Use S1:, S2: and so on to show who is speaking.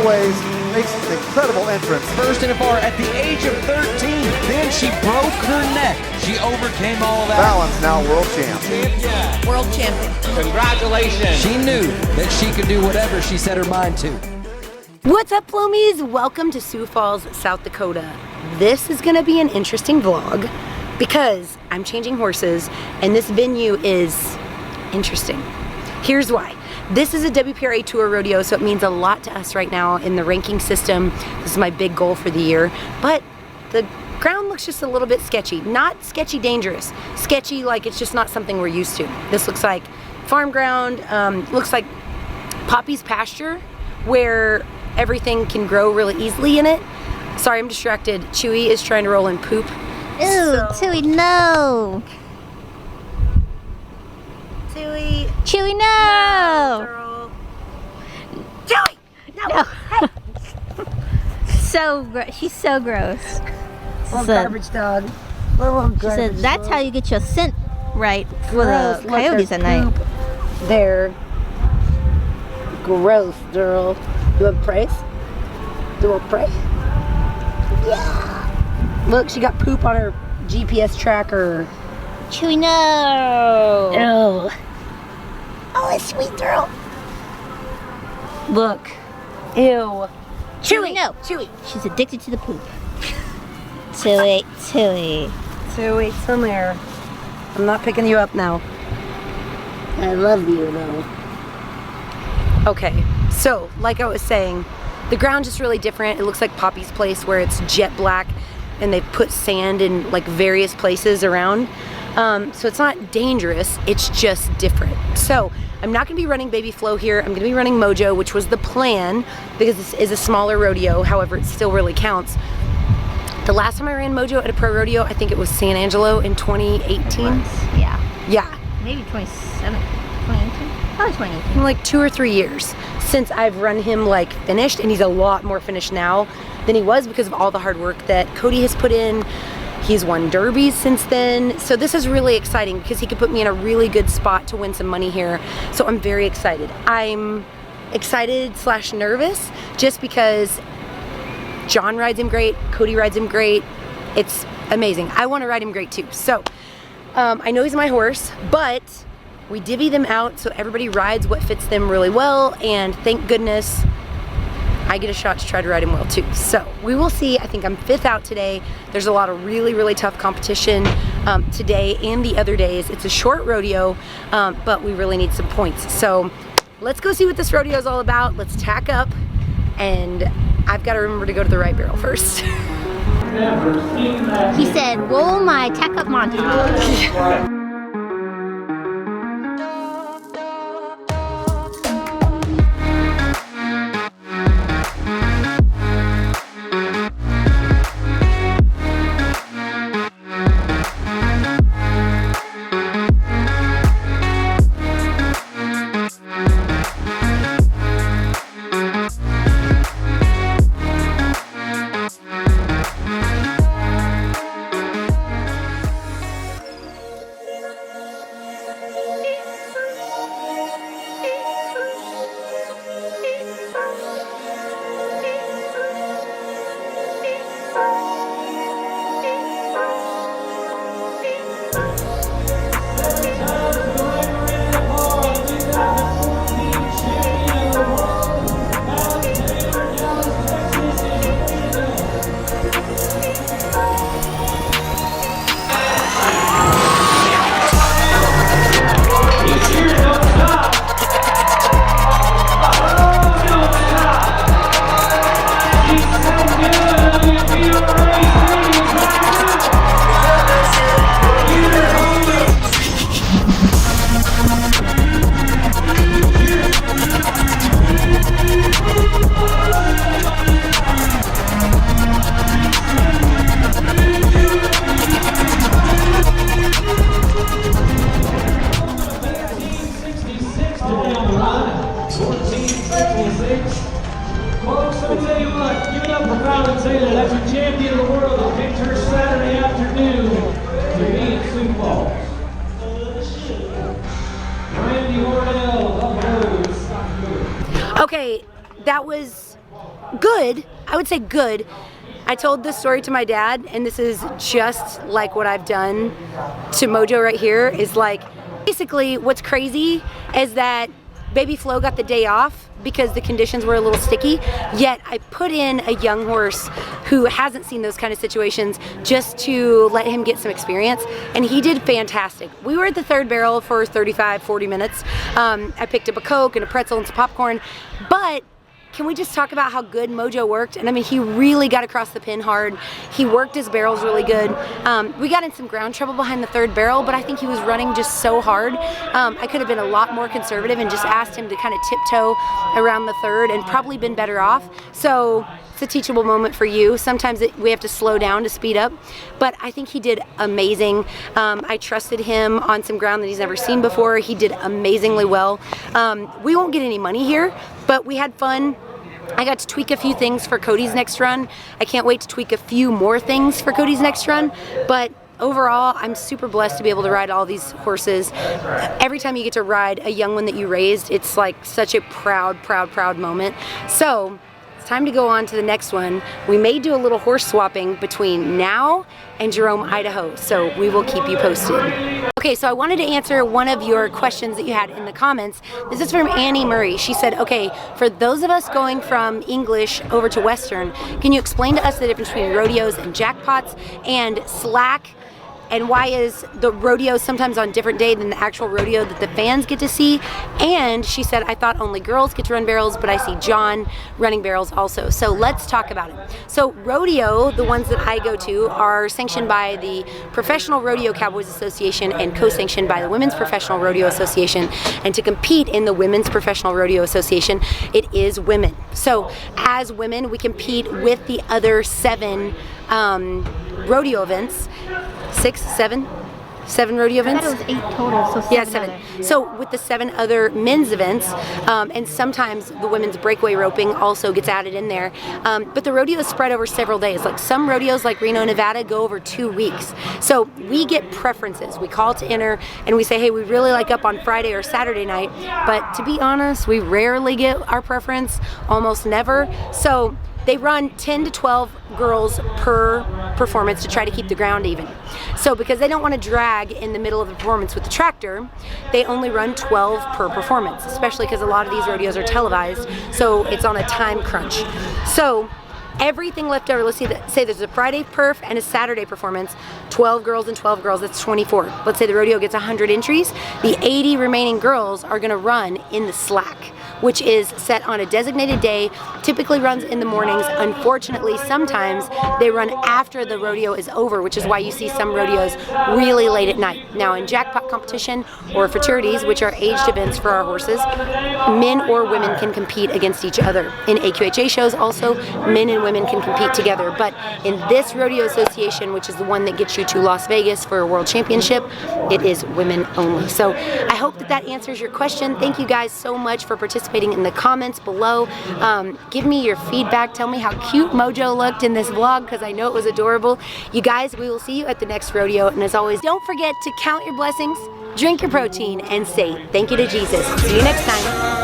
S1: always makes an incredible entrance.
S2: First and far at the age of 13. Then she broke her neck. She overcame all that.
S1: Fallon's now world champ.
S3: World champion.
S2: Congratulations. She knew that she could do whatever she set her mind to.
S3: What's up, Flomies? Welcome to Sioux Falls, South Dakota. This is gonna be an interesting vlog because I'm changing horses and this venue is interesting. Here's why. This is a WPRA Tour rodeo, so it means a lot to us right now in the ranking system. This is my big goal for the year, but the ground looks just a little bit sketchy. Not sketchy dangerous, sketchy like it's just not something we're used to. This looks like farm ground, looks like Poppy's pasture where everything can grow really easily in it. Sorry, I'm distracted. Chewy is trying to roll in poop.
S4: Ew, Chewy, no!
S3: Chewy.
S4: Chewy, no!
S3: Girl. Chewy! No! Hey!
S4: She's so gross.
S3: Little garbage dog.
S4: She said that's how you get your scent right for the coyotes at night.
S3: There. Gross, girl. You want praise? Do you want praise? Yeah! Look, she got poop on her GPS tracker.
S4: Chewy, no!
S3: Ew. Oh, it's sweet, girl. Look. Ew.
S4: Chewy, no!
S3: Chewy.
S4: She's addicted to the poop. Chewy, Chewy.
S3: Chewy, come here. I'm not picking you up now. I love you, though. Okay, so, like I was saying, the ground is really different. It looks like Poppy's place where it's jet black and they've put sand in like various places around. So it's not dangerous, it's just different. So I'm not gonna be running BABYFLO here. I'm gonna be running Mojo, which was the plan because this is a smaller rodeo. However, it still really counts. The last time I ran Mojo at a pro rodeo, I think it was San Angelo in 2018.
S4: Yeah.
S3: Yeah.
S4: Maybe 2018? Probably 2018.
S3: Like 2 or 3 years since I've run him like finished, and he's a lot more finished now than he was because of all the hard work that Cody has put in. He's won derbies since then. So this is really exciting because he could put me in a really good spot to win some money here. So I'm very excited. I'm excited / nervous just because John rides him great, Cody rides him great. It's amazing. I want to ride him great too. So I know he's my horse, but we divvy them out so everybody rides what fits them really well, and thank goodness I get a shot to try to ride him well too. So we will see. I think I'm 5th out today. There's a lot of really tough competition today and the other days. It's a short rodeo, but we really need some points. So let's go see what this rodeo is all about. Let's tack up, and I've got to remember to go to the right barrel first.
S4: He said, roll my tack up montage.
S5: champion of the world that picked her Saturday afternoon to be in Sioux Falls. Rodeo.
S3: Okay, that was good. I would say good. I told this story to my dad, and this is just like what I've done to Mojo right here, is like, basically what's crazy is that BABYFLO got the day off because the conditions were a little sticky, yet I put in a young horse who hasn't seen those kind of situations just to let him get some experience, and he did fantastic. We were at the third barrel for 35-40 minutes. I picked up a Coke and a pretzel and some popcorn, but can we just talk about how good Mojo worked? And I mean, he really got across the pin hard. He worked his barrels really good. We got in some ground trouble behind the third barrel, but I think he was running just so hard. I could have been a lot more conservative and just asked him to kind of tiptoe around the third and probably been better off. So it's a teachable moment for you. Sometimes we have to slow down to speed up, but I think he did amazing. I trusted him on some ground that he's never seen before. He did amazingly well. We won't get any money here, but we had fun. I got to tweak a few things for Cody's next run. I can't wait to tweak a few more things for Cody's next run, but overall, I'm super blessed to be able to ride all these horses. Every time you get to ride a young one that you raised, it's like such a proud, proud, proud moment. So it's time to go on to the next one. We may do a little horse swapping between now and Jerome, Idaho, so we will keep you posted. Okay, so I wanted to answer one of your questions that you had in the comments. This is from Annie Murray. She said, okay, for those of us going from English over to Western, can you explain to us the difference between rodeos and jackpots and slack? And why is the rodeo sometimes on a different day than the actual rodeo that the fans get to see? And she said, I thought only girls get to run barrels, but I see John running barrels also. So let's talk about it. So rodeo, the ones that I go to, are sanctioned by the Professional Rodeo Cowboys Association and co-sanctioned by the Women's Professional Rodeo Association. And to compete in the Women's Professional Rodeo Association, it is women. So as women, we compete with the other 7 rodeo events. 7 rodeo events?
S4: I thought it was 8 total, so 7
S3: yeah, 7.
S4: other.
S3: So with the 7 other men's events, and sometimes the women's breakaway roping also gets added in there, but the rodeo is spread over several days. Like some rodeos like Reno, Nevada go over 2 weeks. So we get preferences. We call to enter and we say, hey, we really like up on Friday or Saturday night, but to be honest, we rarely get our preference, almost never. So they run 10 to 12 girls per performance to try to keep the ground even. So because they don't want to drag in the middle of the performance with the tractor, they only run 12 per performance, especially because a lot of these rodeos are televised, so it's on a time crunch. So everything left over, let's say there's a Friday perf and a Saturday performance, 12 girls and 12 girls, that's 24. Let's say the rodeo gets 100 entries, the 80 remaining girls are gonna run in the slack, which is set on a designated day, typically runs in the mornings. Unfortunately, sometimes they run after the rodeo is over, which is why you see some rodeos really late at night. Now in jackpot competition or futurities, which are aged events for our horses, men or women can compete against each other. In AQHA shows also, men and women can compete together, but in this rodeo association, which is the one that gets you to Las Vegas for a world championship, it is women only. So I hope that that answers your question. Thank you guys so much for participating in the comments below. Give me your feedback. Tell me how cute Mojo looked in this vlog, because I know it was adorable. You guys, we will see you at the next rodeo, and as always, don't forget to count your blessings, drink your protein, and say thank you to Jesus. See you next time.